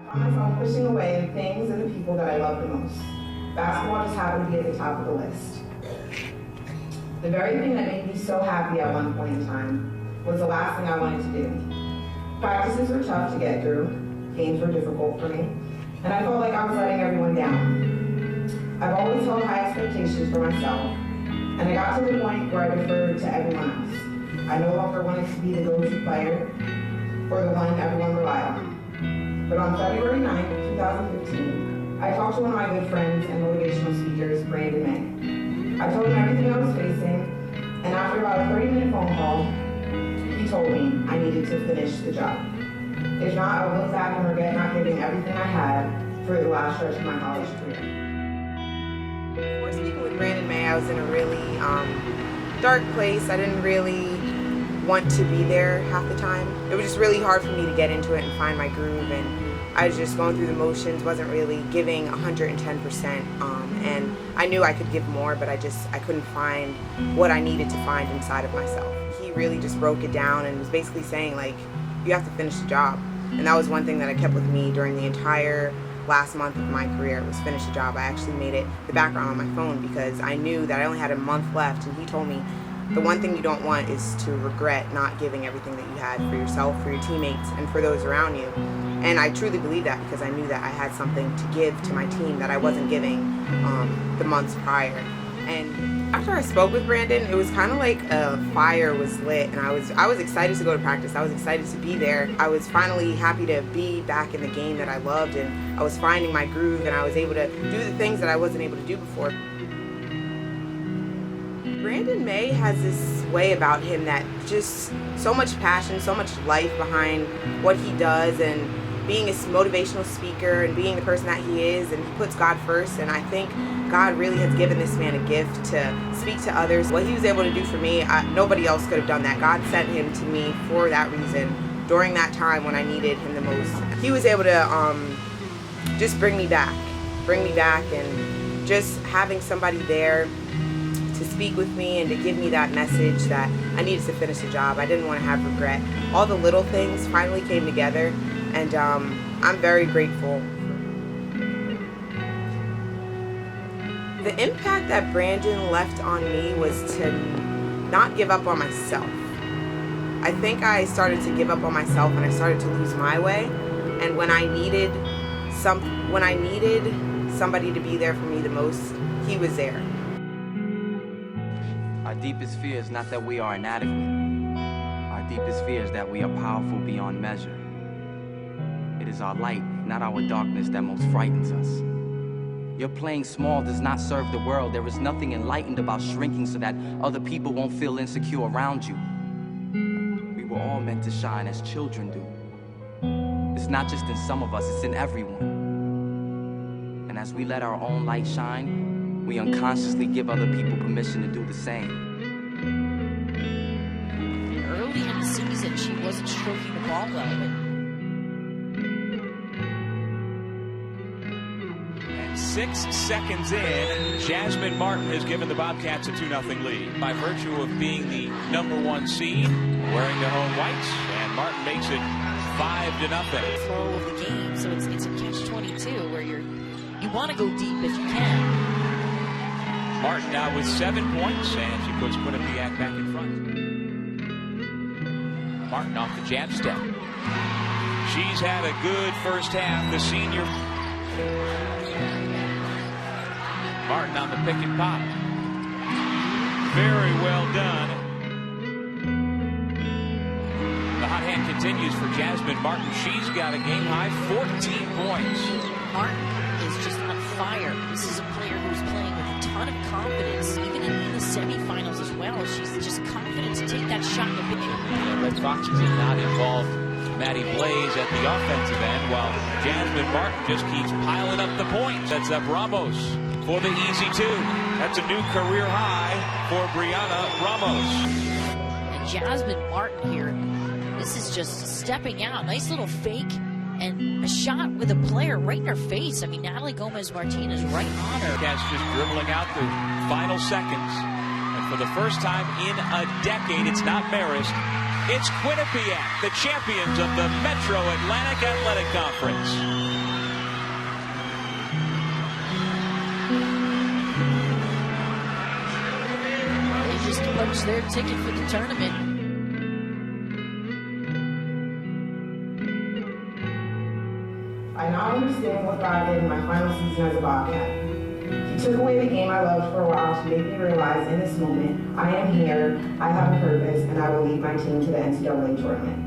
I found myself pushing away the things and the people that I love the most. Basketball just happened to be at the top of the list. The very thing that made me so happy at one point in time was the last thing I wanted to do. Practices were tough to get through, games were difficult for me, and I felt like I was letting everyone down. I've always held high expectations for myself, and I got to the point where I deferred to everyone else. I no longer wanted to be the go-to player or the one everyone relied on. But on February 9th, 2015, I talked to one of my good friends and motivational speakers, Brandon Maye. I told him everything I was facing, and after about a 30-minute phone call, he told me I needed to finish the job. If not, I would look back and regret not giving everything I had for the last stretch of my college career. Before speaking with Brandon Maye, I was in a really dark place. I didn't really want to be there half the time. It was just really hard for me to get into it and find my groove, and I was just going through the motions, wasn't really giving 110%, and I knew I could give more, but I couldn't find what I needed to find inside of myself. He really just broke it down and was basically saying, like, you have to finish the job. And that was one thing that I kept with me during the entire last month of my career, was finish the job. I actually made it the background on my phone because I knew that I only had a month left, and he told me the one thing you don't want is to regret not giving everything that you had for yourself, for your teammates, and for those around you. And I truly believe that because I knew that I had something to give to my team that I wasn't giving the months prior. And after I spoke with Brandon, it was kind of like a fire was lit, and I was excited to go to practice. I was excited to be there. I was finally happy to be back in the game that I loved, and I was finding my groove, and I was able to do the things that I wasn't able to do before. Brandon Maye has this way about him that just so much passion, so much life behind what he does, and being a motivational speaker and being the person that he is, and he puts God first. And I think God really has given this man a gift to speak to others. What he was able to do for me, nobody else could have done that. God sent him to me for that reason during that time when I needed him the most. He was able to just bring me back, and just having somebody there to speak with me and to give me that message that I needed to finish the job. I didn't want to have regret. All the little things finally came together, and I'm very grateful. The impact that Brandon left on me was to not give up on myself. I think I started to give up on myself and I started to lose my way, and when I needed somebody to be there for me the most, he was there. Our deepest fear is not that we are inadequate. Our deepest fear is that we are powerful beyond measure. It is our light, not our darkness, that most frightens us. Your playing small does not serve the world. There is nothing enlightened about shrinking so that other people won't feel insecure around you. We were all meant to shine as children do. It's not just in some of us, it's in everyone. And as we let our own light shine, we unconsciously give other people permission to do the same. Early in the season, she wasn't stroking the ball well. 6 seconds in, Jasmine Martin has given the Bobcats a 2-0 lead by virtue of being the #1 seed, wearing the home whites, and Martin makes it 5-0. Flow of the game, so it's a catch-22 where you want to go deep if you can. Martin now with 7 points, and she puts Quinnipiac back in front. Martin off the jab step. She's had a good first half, the senior. Martin on the pick and pop. Very well done. The hot hand continues for Jasmine Martin. She's got a game-high 14 points. Martin is just on fire. This is a player who's playing with a ton of confidence, even in the semifinals as well. She's just confident to take that shot in the picture. Red Foxes have not involved Maddie Blaze at the offensive end, while Jasmine Martin just keeps piling up the points. That's up Ramos for the easy 2. That's a new career high for Brianna Ramos. And Jasmine Martin here, this is just stepping out. Nice little fake and a shot with a player right in her face. I mean, Natalie Gomez-Martinez right on her. Cat's just dribbling out the final seconds. And for the first time in a decade, it's not Marist. It's Quinnipiac, the champions of the Metro Atlantic Athletic Conference. They just punched their ticket for the tournament. I now understand what God did in my final season as a Bobcat. He took away the game I loved for a while to make me realize in this moment, I am here, I have a purpose, and I will lead my team to the NCAA tournament.